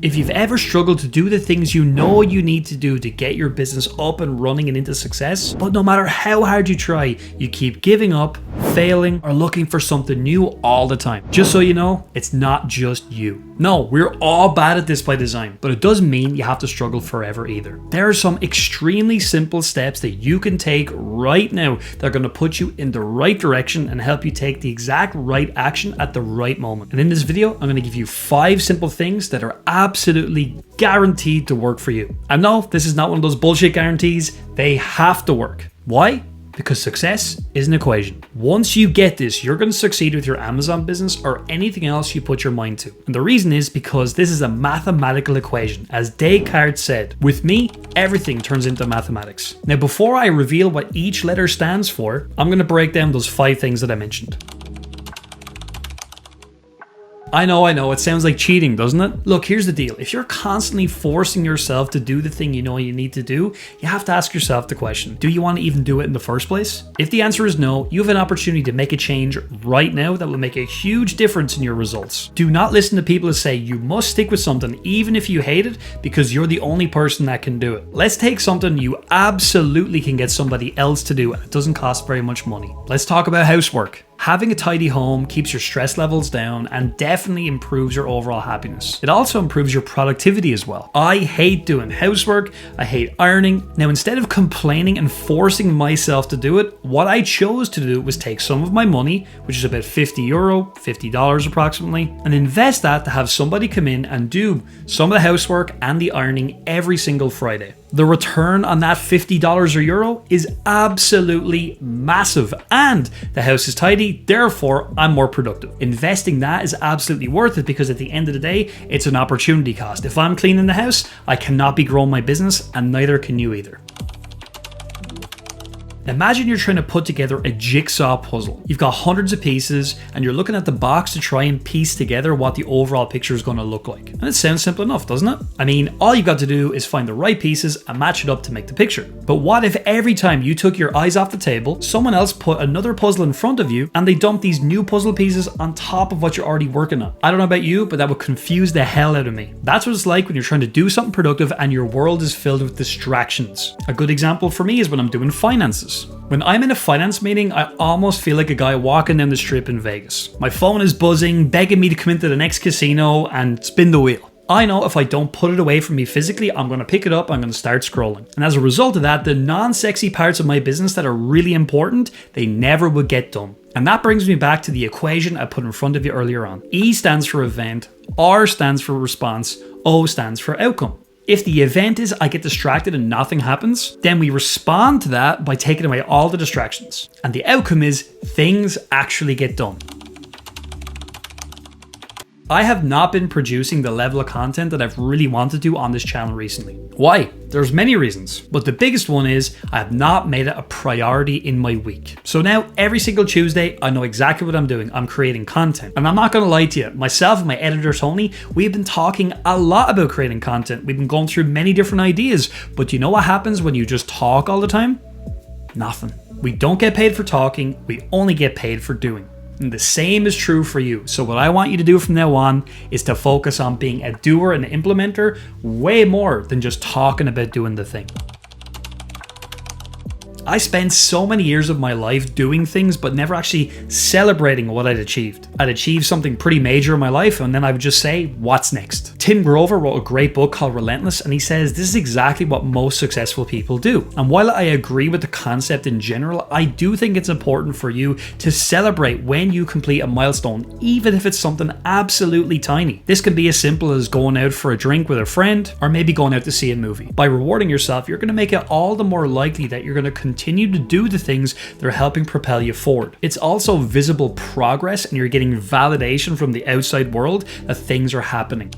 If you've ever struggled to do the things you know you need to do to get your business up and running and into success, but no matter how hard you try, you keep giving up, failing, or looking for something new all the time. Just so you know, it's not just you. No, we're all bad at this by design, but it doesn't mean you have to struggle forever either. There are some extremely simple steps that you can take right now that are going to put you in the right direction and help you take the exact right action at the right moment. And in this video, I'm going to give you 5 simple things that are absolutely guaranteed to work for you. And no, this is not one of those bullshit guarantees. They have to work. Why? Because success is an equation. Once you get this, you're going to succeed with your Amazon business or anything else you put your mind to. And the reason is because this is a mathematical equation. As Descartes said, with me, everything turns into mathematics. Now, before I reveal what each letter stands for, I'm going to break down those 5 things that I mentioned. I know, it sounds like cheating, doesn't it? Look, here's the deal. If you're constantly forcing yourself to do the thing you know you need to do, you have to ask yourself the question, do you want to even do it in the first place? If the answer is no, you have an opportunity to make a change right now that will make a huge difference in your results. Do not listen to people who say you must stick with something even if you hate it because you're the only person that can do it. Let's take something you absolutely can get somebody else to do and it doesn't cost very much money. Let's talk about housework. Having a tidy home keeps your stress levels down and definitely improves your overall happiness. It also improves your productivity as well. I hate doing housework. I hate ironing. Now, instead of complaining and forcing myself to do it, what I chose to do was take some of my money, which is about $50 approximately, and invest that to have somebody come in and do some of the housework and the ironing every single Friday. The return on that $50 or euro is absolutely massive, and the house is tidy, therefore I'm more productive. Investing that is absolutely worth it because at the end of the day, it's an opportunity cost. If I'm cleaning the house, I cannot be growing my business, and neither can you either. Imagine you're trying to put together a jigsaw puzzle. You've got hundreds of pieces and you're looking at the box to try and piece together what the overall picture is going to look like. And it sounds simple enough, doesn't it? I mean, all you've got to do is find the right pieces and match it up to make the picture. But what if every time you took your eyes off the table, someone else put another puzzle in front of you and they dumped these new puzzle pieces on top of what you're already working on? I don't know about you, but that would confuse the hell out of me. That's what it's like when you're trying to do something productive and your world is filled with distractions. A good example for me is when I'm doing finances. When I'm in a finance meeting, I almost feel like a guy walking down the strip in Vegas. My phone is buzzing, begging me to come into the next casino and spin the wheel. I know if I don't put it away from me physically, I'm going to pick it up, I'm going to start scrolling. And as a result of that, the non-sexy parts of my business that are really important, they never will get done. And that brings me back to the equation I put in front of you earlier on. E stands for event, R stands for response, O stands for outcome. If the event is I get distracted and nothing happens, then we respond to that by taking away all the distractions. And the outcome is things actually get done. I have not been producing the level of content that I've really wanted to on this channel recently. Why? There's many reasons, but the biggest one is I have not made it a priority in my week. So now every single Tuesday, I know exactly what I'm doing. I'm creating content. And I'm not gonna lie to you, myself and my editor, Tony, we've been talking a lot about creating content. We've been going through many different ideas, but you know what happens when you just talk all the time? Nothing. We don't get paid for talking, we only get paid for doing. And the same is true for you. So what I want you to do from now on is to focus on being a doer and an implementer way more than just talking about doing the thing. I spent so many years of my life doing things but never actually celebrating what I'd achieved. I'd achieved something pretty major in my life and then I would just say, what's next? Tim Grover wrote a great book called Relentless and he says this is exactly what most successful people do. And while I agree with the concept in general, I do think it's important for you to celebrate when you complete a milestone, even if it's something absolutely tiny. This can be as simple as going out for a drink with a friend or maybe going out to see a movie. By rewarding yourself, you're going to make it all the more likely that you're going to continue to do the things that are helping propel you forward. It's also visible progress and you're getting validation from the outside world that things are happening.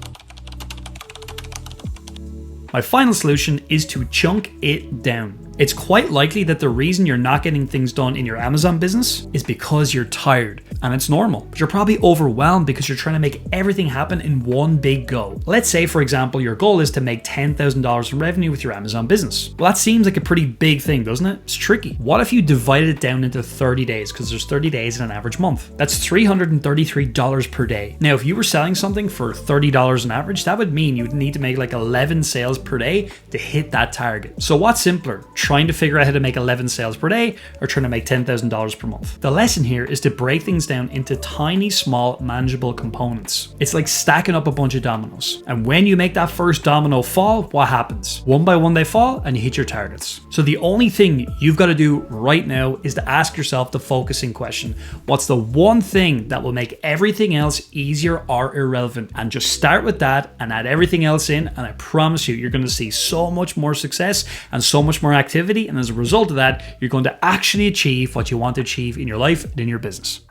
My final solution is to chunk it down. It's quite likely that the reason you're not getting things done in your Amazon business is because you're tired. and it's normal. But you're probably overwhelmed because you're trying to make everything happen in one big go. Let's say, for example, your goal is to make $10,000 in revenue with your Amazon business. Well, that seems like a pretty big thing, doesn't it? It's tricky. What if you divided it down into 30 days, because there's 30 days in an average month? That's $333 per day. Now, if you were selling something for $30 on average, that would mean you would need to make like 11 sales per day to hit that target. So what's simpler, trying to figure out how to make 11 sales per day or trying to make $10,000 per month? The lesson here is to break things down into tiny, small, manageable components. It's like stacking up a bunch of dominoes. And when you make that first domino fall, what happens? One by one they fall and you hit your targets. So the only thing you've got to do right now is to ask yourself the focusing question. What's the one thing that will make everything else easier or irrelevant? And just start with that and add everything else in, and I promise you're going to see so much more success and so much more activity, and as a result of that, you're going to actually achieve what you want to achieve in your life and in your business.